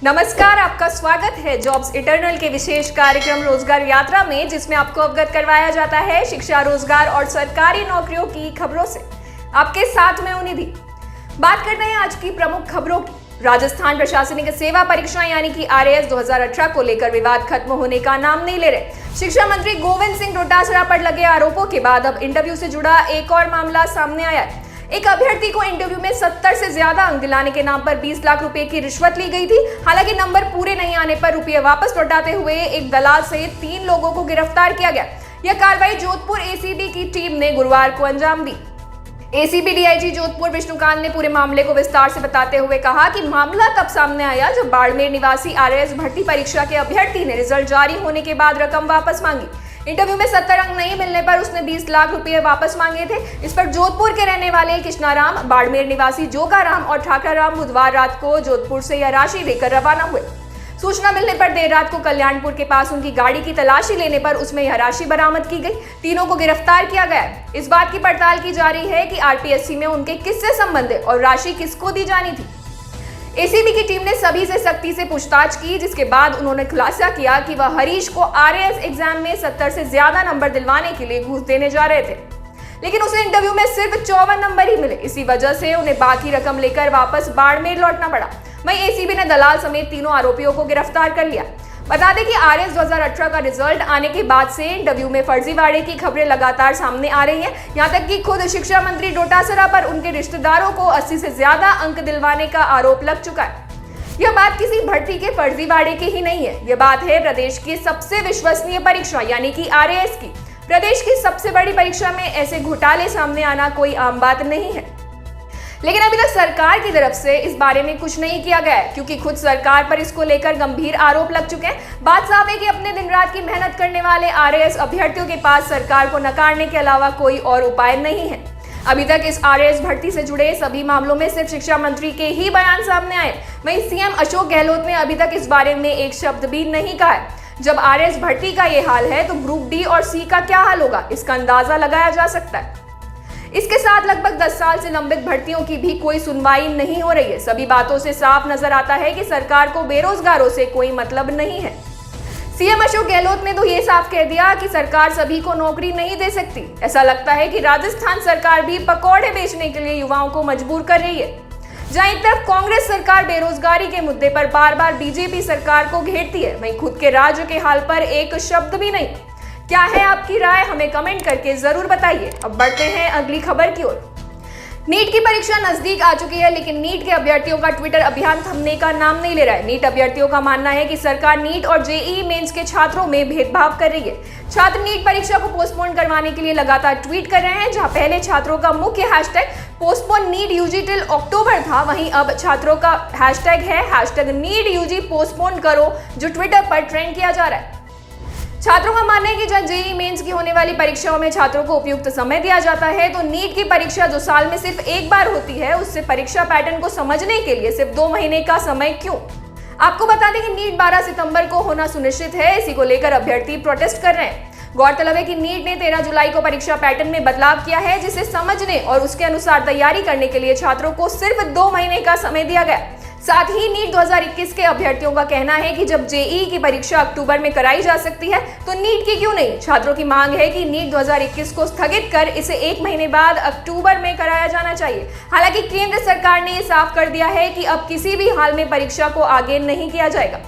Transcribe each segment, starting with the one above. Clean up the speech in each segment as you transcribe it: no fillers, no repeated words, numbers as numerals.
नमस्कार, आपका स्वागत है जॉब्स इटर्नल के विशेष कार्यक्रम रोजगार यात्रा में, जिसमें आपको अवगत करवाया जाता है शिक्षा, रोजगार और सरकारी नौकरियों की खबरों से। आपके साथ में निधि। बात करते हैं आज की प्रमुख खबरों की। राजस्थान प्रशासनिक सेवा परीक्षा यानी कि RAS 2018 को लेकर विवाद खत्म होने का नाम नहीं ले रहे। शिक्षा मंत्री गोविंद सिंह डोटासरा पर लगे आरोपों के बाद अब इंटरव्यू से जुड़ा एक और मामला सामने आया है। एक अभ्यर्थी को इंटरव्यू में 70 से ज्यादा अंक दिलाने के नाम पर 20 लाख रुपए की रिश्वत ली गई थी। हालांकि नंबर पूरे नहीं आने पर रुपये वापस लौटाते हुए एक दलाल सहित 3 लोगों को गिरफ्तार किया गया। यह कार्रवाई जोधपुर ACB की टीम ने गुरुवार को अंजाम दी। ACB DIG जोधपुर विष्णुकांत ने पूरे मामले को विस्तार से बताते हुए कहा कि मामला तब सामने आया जब बाड़मेर निवासी RAS भर्ती परीक्षा के अभ्यर्थी ने रिजल्ट जारी होने के बाद रकम वापस मांगी। इंटरव्यू में 70 अंक नहीं मिलने पर उसने 20 लाख रुपए वापस मांगे थे। इस पर जोधपुर के रहने वाले कृष्णाराम, बाड़मेर निवासी जोगाराम और ठाकराराम बुधवार रात को जोधपुर से यह राशि लेकर रवाना हुए। सूचना मिलने पर देर रात को कल्याणपुर के पास उनकी गाड़ी की तलाशी लेने पर उसमें यह राशि बरामद की गई। तीनों को गिरफ्तार किया गया है। इस बात की पड़ताल की जा रही है कि RPSC में उनके किससे संबंधित और राशि किसको दी जानी थी। ACB की टीम ने सभी से सख्ती से पूछताछ की, जिसके बाद उन्होंने खुलासा किया कि वह हरीश को RAS एग्जाम में 70 से ज्यादा नंबर दिलवाने के लिए घूस देने जा रहे थे, लेकिन उसे इंटरव्यू में सिर्फ 54 नंबर ही मिले। इसी वजह से उन्हें बाकी रकम लेकर वापस बाड़मेर लौटना पड़ा। वहीं ACB ने दलाल समेत तीनों आरोपियों को गिरफ्तार कर लिया। बता दें कि RAS 2018 का रिजल्ट आने के बाद से इंटरव्यू में फर्जीवाड़े की खबरें लगातार सामने आ रही हैं। यहां तक कि खुद शिक्षा मंत्री डोटासरा पर उनके रिश्तेदारों को 80 से ज्यादा अंक दिलवाने का आरोप लग चुका है। यह बात किसी भर्ती के फर्जीवाड़े की ही नहीं है, यह बात है प्रदेश की सबसे विश्वसनीय परीक्षा यानी कि RAS की। प्रदेश की सबसे बड़ी परीक्षा में ऐसे घोटाले सामने आना कोई आम बात नहीं है, लेकिन अभी तक सरकार की तरफ से इस बारे में कुछ नहीं किया गया है, क्योंकि खुद सरकार पर इसको लेकर गंभीर आरोप लग चुके हैं। बात साफ है कि अपने दिन रात की मेहनत करने वाले RAS अभ्यर्थियों के पास सरकार को नकारने के अलावा कोई और उपाय नहीं है। अभी तक इस RAS भर्ती से जुड़े सभी मामलों में सिर्फ शिक्षा मंत्री के ही बयान सामने आए। वहीं CM अशोक गहलोत ने अभी तक इस बारे में एक शब्द भी नहीं कहा है। जब RAS भर्ती का ये हाल है तो ग्रुप D और C का क्या हाल होगा, इसका अंदाजा लगाया जा सकता है। इसके साथ लगभग 10 साल से लंबित भर्तियों की भी कोई सुनवाई नहीं हो रही है। सभी बातों से साफ नजर आता है कि सरकार को बेरोजगारों से कोई मतलब नहीं है। CM अशोक गहलोत ने तो ये साफ कह दिया कि सरकार सभी को नौकरी नहीं दे सकती। ऐसा लगता है कि राजस्थान सरकार भी पकौड़े बेचने के लिए युवाओं को मजबूर कर रही है। जहां एक तरफ कांग्रेस सरकार बेरोजगारी के मुद्दे पर बार बार BJP सरकार को घेरती है, वहीं खुद के राज्य के हाल पर एक शब्द भी नहीं। क्या है आपकी राय, हमें कमेंट करके जरूर बताइए। अब बढ़ते हैं अगली खबर की ओर। नीट की परीक्षा नजदीक आ चुकी है, लेकिन नीट के अभ्यर्थियों का ट्विटर अभियान थमने का नाम नहीं ले रहा है। नीट अभ्यर्थियों का मानना है कि सरकार नीट और JEE मेंस के छात्रों में भेदभाव कर रही है। छात्र नीट परीक्षा को पोस्टपोन करवाने के लिए लगातार ट्वीट कर रहे हैं। जहां पहले छात्रों का मुख्य hashtag postpone NEET UG till October था, वहीं अब छात्रों का हैशटैग है #नीट UG पोस्टपोन करो, जो ट्विटर पर ट्रेंड किया जा रहा है। छात्रों का मानना है कि जब JEE मेंस की होने वाली परीक्षाओं में छात्रों को उपयुक्त समय दिया जाता है, तो नीट की परीक्षा जो साल में सिर्फ एक बार होती है, उससे परीक्षा पैटर्न को समझने के लिए सिर्फ 2 महीने का समय क्यों? आपको बता दें कि नीट 12 सितंबर को होना सुनिश्चित है। इसी को लेकर अभ्यर्थी प्रोटेस्ट कर रहे हैं। गौरतलब है कि नीट ने 13 जुलाई को परीक्षा पैटर्न में बदलाव किया है, जिसे समझने और उसके अनुसार तैयारी करने के लिए छात्रों को सिर्फ 2 महीने का समय दिया गया। साथ ही नीट 2021 के अभ्यर्थियों का कहना है कि जब JEE की परीक्षा अक्टूबर में कराई जा सकती है, तो नीट की क्यों नहीं? छात्रों की मांग है कि नीट 2021 को स्थगित कर इसे 1 महीने बाद अक्टूबर में कराया जाना चाहिए। हालांकि केंद्र सरकार ने साफ कर दिया है कि अब किसी भी हाल में परीक्षा को आगे नहीं किया जाएगा।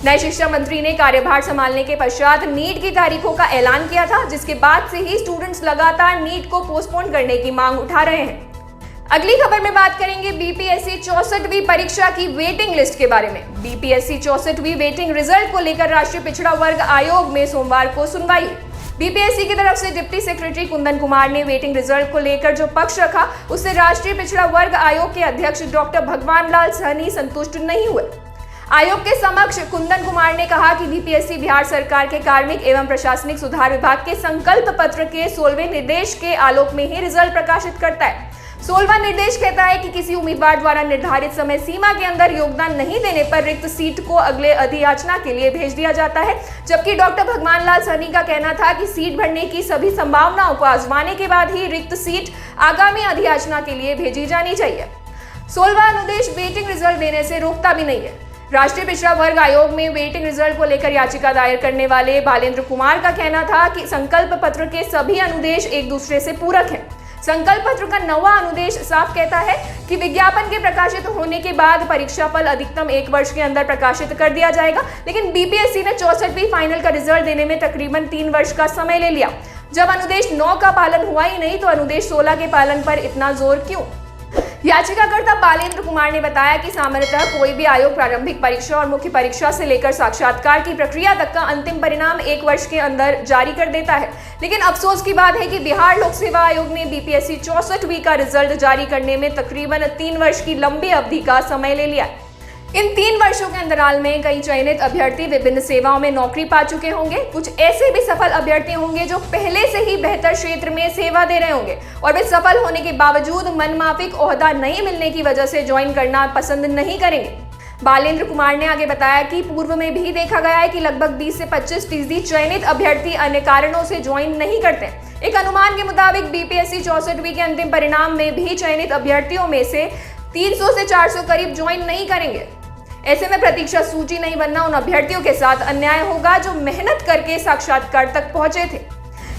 नए शिक्षा मंत्री ने कार्यभार संभालने के पश्चात नीट की तारीखों का ऐलान किया था, जिसके बाद से ही स्टूडेंट्स लगातार नीट को पोस्टपोन करने की मांग उठा रहे हैं। अगली खबर में बात करेंगे BPSC 64वीं परीक्षा की वेटिंग लिस्ट के बारे में। BPSC 64वीं वेटिंग रिजल्ट को लेकर राष्ट्रीय पिछड़ा वर्ग आयोग में सोमवार को सुनवाई हुई। BPSC की तरफ से डिप्टी सेक्रेटरी कुंदन कुमार ने वेटिंग रिजल्ट को लेकर जो पक्ष रखा, उससे राष्ट्रीय पिछड़ा वर्ग आयोग के अध्यक्ष डॉक्टर भगवान लाल सहनी संतुष्ट नहीं हुए। आयोग के समक्ष कुंदन कुमार ने कहा कि BPSC बिहार सरकार के कार्मिक एवं प्रशासनिक सुधार विभाग के संकल्प पत्र के 16वें निर्देश के आलोक में ही रिजल्ट प्रकाशित करता है। 16वां निर्देश कहता है कि किसी उम्मीदवार द्वारा निर्धारित समय सीमा के अंदर योगदान नहीं देने पर रिक्त सीट को अगले अधियाचना के लिए भेज दिया जाता है। जबकि डॉक्टर भगवान लाल सहनी का कहना था कि सीट भरने की सभी संभावनाओं को आजमाने के बाद ही रिक्त सीट आगामी अधियाचना के लिए भेजी जानी चाहिए। 16वां अनुदेश वेटिंग रिजल्ट देने से रोकता भी नहीं है। राष्ट्रीय पिछड़ा वर्ग आयोग में वेटिंग रिजल्ट को लेकर याचिका दायर करने वाले बालेंद्र कुमार का कहना था कि संकल्प पत्र के सभी अनुदेश एक दूसरे से पूरक हैं। संकल्प पत्र का 9वां अनुदेश साफ कहता है कि विज्ञापन के प्रकाशित होने के बाद परीक्षा फल अधिकतम 1 वर्ष के अंदर प्रकाशित कर दिया जाएगा, लेकिन बीपीएससी ने 64वीं फाइनल का रिजल्ट देने में तकरीबन 3 वर्ष का समय ले लिया। जब अनुदेश 9 का पालन हुआ ही नहीं तो अनुदेश 16 के पालन पर इतना जोर क्यों? याचिकाकर्ता बालेंद्र कुमार ने बताया कि सामान्यतः कोई भी आयोग प्रारंभिक परीक्षा और मुख्य परीक्षा से लेकर साक्षात्कार की प्रक्रिया तक का अंतिम परिणाम 1 वर्ष के अंदर जारी कर देता है, लेकिन अफसोस की बात है कि बिहार लोक सेवा आयोग ने बीपीएससी 64वीं का रिजल्ट जारी करने में तकरीबन 3 वर्ष की लंबी अवधि का समय ले लिया। इन 3 वर्षों के अंतराल में कई चयनित अभ्यर्थी विभिन्न सेवाओं में नौकरी पा चुके होंगे। कुछ ऐसे भी सफल अभ्यर्थी होंगे जो पहले से ही बेहतर क्षेत्र में सेवा दे रहे होंगे और वे सफल होने के बावजूद मनमाफिक ओहदा नहीं मिलने की वजह से ज्वाइन करना पसंद नहीं करेंगे। बालेंद्र कुमार ने आगे बताया कि पूर्व में भी देखा गया है कि लगभग 20 से 25% चयनित अभ्यर्थी अन्य कारणों से ज्वाइन नहीं करते। एक अनुमान के मुताबिक बीपीएससी 64वीं के अंतिम परिणाम में भी चयनित अभ्यर्थियों में से 300 से 400 करीब ज्वाइन नहीं करेंगे। ऐसे में प्रतीक्षा सूची नहीं बनना उन अभ्यर्थियों के साथ अन्याय होगा जो मेहनत करके साक्षात्कार तक पहुंचे थे।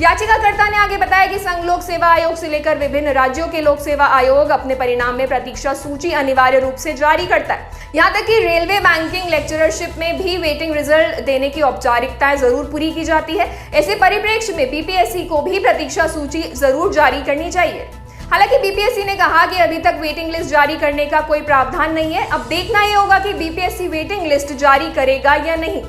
याचिकाकर्ता ने आगे बताया कि संघ लोक सेवा आयोग से लेकर विभिन्न राज्यों के लोक सेवा आयोग अपने परिणाम में प्रतीक्षा सूची अनिवार्य रूप से जारी करता है। यहाँ तक कि रेलवे, बैंकिंग, लेक्चरशिप में भी वेटिंग रिजल्ट देने की औपचारिकताएं जरूर पूरी की जाती है। ऐसे परिप्रेक्ष्य में बीपीएससी को भी प्रतीक्षा सूची जरूर जारी करनी चाहिए। हालांकि बीपीएससी ने कहा कि अभी तक वेटिंग लिस्ट जारी करने का कोई प्रावधान नहीं है। अब देखना ये होगा कि बीपीएससी वेटिंग लिस्ट जारी करेगा या नहीं।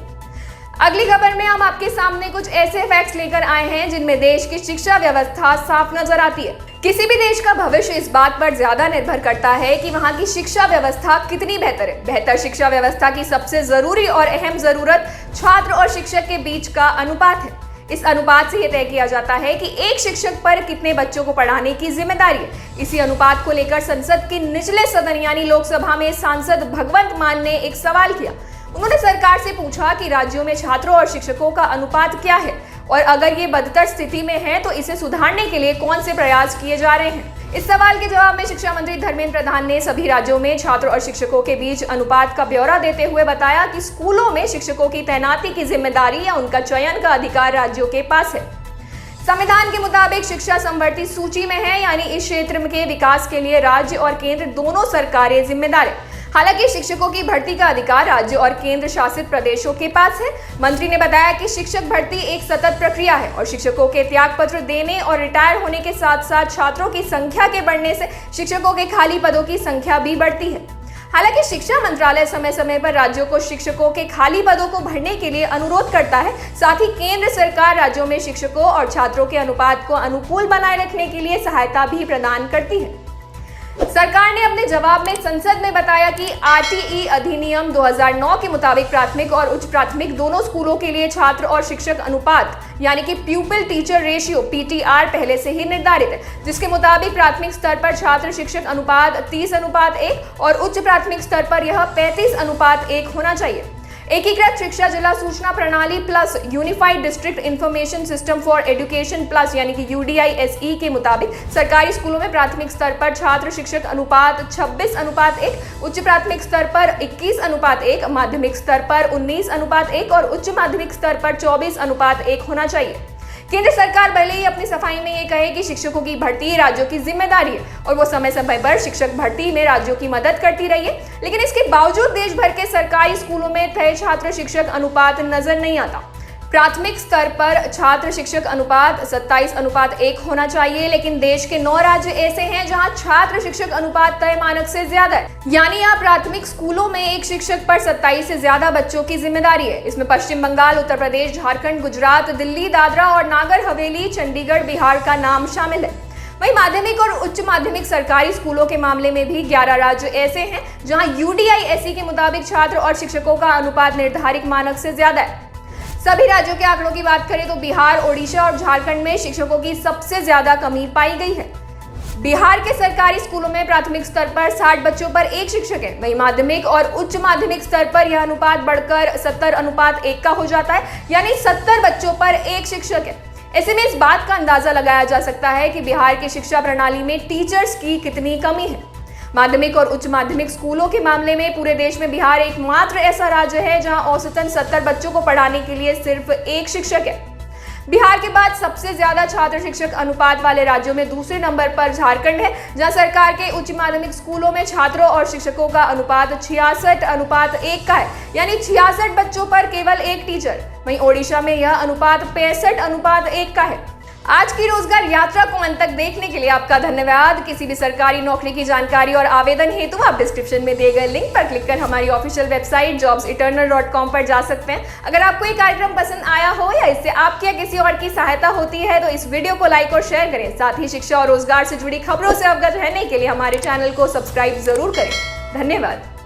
अगली खबर में हम आपके सामने कुछ ऐसे फैक्ट्स लेकर आए हैं जिनमें देश की शिक्षा व्यवस्था साफ नजर आती है। किसी भी देश का भविष्य इस बात पर ज्यादा निर्भर करता है कि वहां की शिक्षा व्यवस्था कितनी बेहतर है। बेहतर शिक्षा व्यवस्था की सबसे जरूरी और अहम जरूरत छात्र और शिक्षक के बीच का अनुपात है। इस अनुपात से यह तय किया जाता है कि एक शिक्षक पर कितने बच्चों को पढ़ाने की जिम्मेदारी है। इसी अनुपात को लेकर संसद के निचले सदन यानी लोकसभा में सांसद भगवंत मान ने एक सवाल किया। उन्होंने सरकार से पूछा कि राज्यों में छात्रों और शिक्षकों का अनुपात क्या है और अगर ये बदतर स्थिति में है तो इसे सुधारने के लिए कौन से प्रयास किए जा रहे हैं। इस सवाल के जवाब में शिक्षा मंत्री धर्मेंद्र प्रधान ने सभी राज्यों में छात्र और शिक्षकों के बीच अनुपात का ब्यौरा देते हुए बताया कि स्कूलों में शिक्षकों की तैनाती की जिम्मेदारी या उनका चयन का अधिकार राज्यों के पास है। संविधान के मुताबिक शिक्षा समवर्ती सूची में है, यानी इस क्षेत्र के विकास के लिए राज्य और केंद्र दोनों सरकारें जिम्मेदार है। हालांकि शिक्षकों की भर्ती का अधिकार राज्य और केंद्र शासित प्रदेशों के पास है। मंत्री ने बताया कि शिक्षक भर्ती एक सतत प्रक्रिया है और शिक्षकों के त्यागपत्र देने और रिटायर होने के साथ साथ छात्रों की संख्या के बढ़ने से शिक्षकों के खाली पदों की संख्या भी बढ़ती है। हालांकि शिक्षा मंत्रालय समय समय पर राज्यों को शिक्षकों के खाली पदों को भरने के लिए अनुरोध करता है। साथ ही केंद्र सरकार राज्यों में शिक्षकों और छात्रों के अनुपात को अनुकूल बनाए रखने के लिए सहायता भी प्रदान करती है। सरकार ने अपने जवाब में संसद में बताया कि आरटीई अधिनियम 2009 के मुताबिक प्राथमिक और उच्च प्राथमिक दोनों स्कूलों के लिए छात्र और शिक्षक अनुपात यानी कि प्यूपिल टीचर रेशियो पीटीआर पहले से ही निर्धारित है, जिसके मुताबिक प्राथमिक स्तर पर छात्र शिक्षक अनुपात 30:1 और उच्च प्राथमिक स्तर पर यह 35:1 होना चाहिए। एकीकृत शिक्षा जिला सूचना प्रणाली plus unified district information system for education plus यानी कि UDISE के मुताबिक सरकारी स्कूलों में प्राथमिक स्तर पर छात्र शिक्षक अनुपात 26:1, उच्च प्राथमिक स्तर पर 21:1, माध्यमिक स्तर पर 19:1 और उच्च माध्यमिक स्तर पर 24:1 होना चाहिए। केंद्र सरकार भले ही अपनी सफाई में ये कहे कि शिक्षकों की भर्ती राज्यों की जिम्मेदारी है और वो समय समय पर शिक्षक भर्ती में राज्यों की मदद करती रही है, लेकिन इसके बावजूद देश भर के सरकारी स्कूलों में तय छात्र शिक्षक अनुपात नजर नहीं आता। प्राथमिक स्तर पर छात्र शिक्षक अनुपात 27:1 होना चाहिए, लेकिन देश के 9 राज्य ऐसे हैं जहां छात्र शिक्षक अनुपात तय मानक से ज्यादा है, यानी यहाँ प्राथमिक स्कूलों में एक शिक्षक पर 27 से ज्यादा बच्चों की जिम्मेदारी है। इसमें पश्चिम बंगाल, उत्तर प्रदेश, झारखंड, गुजरात, दिल्ली, दादरा और नागर हवेली, चंडीगढ़, बिहार का नाम शामिल है। वहीं माध्यमिक और उच्च माध्यमिक सरकारी स्कूलों के मामले में भी 11 राज्य ऐसे हैं जहां UDISE के मुताबिक छात्र और शिक्षकों का अनुपात निर्धारित मानक से ज्यादा है। सभी राज्यों के आंकड़ों की बात करें तो बिहार, ओडिशा और झारखंड में शिक्षकों की सबसे ज्यादा कमी पाई गई है। बिहार के सरकारी स्कूलों में प्राथमिक स्तर पर 60 बच्चों पर एक शिक्षक है, वहीं माध्यमिक और उच्च माध्यमिक स्तर पर यह अनुपात बढ़कर 70:1 का हो जाता है, यानी 70 बच्चों पर एक शिक्षक है। ऐसे में इस बात का अंदाजा लगाया जा सकता है कि बिहार की शिक्षा प्रणाली में टीचर्स की कितनी कमी है। माध्यमिक और उच्च माध्यमिक स्कूलों के मामले में पूरे देश में बिहार एकमात्र ऐसा राज्य है जहां औसतन 70 बच्चों को पढ़ाने के लिए सिर्फ एक शिक्षक है। बिहार के बाद सबसे ज्यादा छात्र शिक्षक अनुपात वाले राज्यों में दूसरे नंबर पर झारखंड है, जहां सरकार के उच्च माध्यमिक स्कूलों में छात्रों और शिक्षकों का अनुपात 66:1 का है, यानी 66 बच्चों पर केवल एक टीचर। वहीं ओडिशा में यह अनुपात 65:1 का है। आज की रोजगार यात्रा को अंत तक देखने के लिए आपका धन्यवाद। किसी भी सरकारी नौकरी की जानकारी और आवेदन हेतु आप डिस्क्रिप्शन में दिए गए लिंक पर क्लिक कर हमारी ऑफिशियल वेबसाइट jobseternal.com पर जा सकते हैं। अगर आपको ये कार्यक्रम पसंद आया हो या इससे आपकी या किसी और की सहायता होती है तो इस वीडियो को लाइक और शेयर करें। साथ ही शिक्षा और रोजगार से जुड़ी खबरों से अवगत रहने के लिए हमारे चैनल को सब्सक्राइब जरूर करें। धन्यवाद।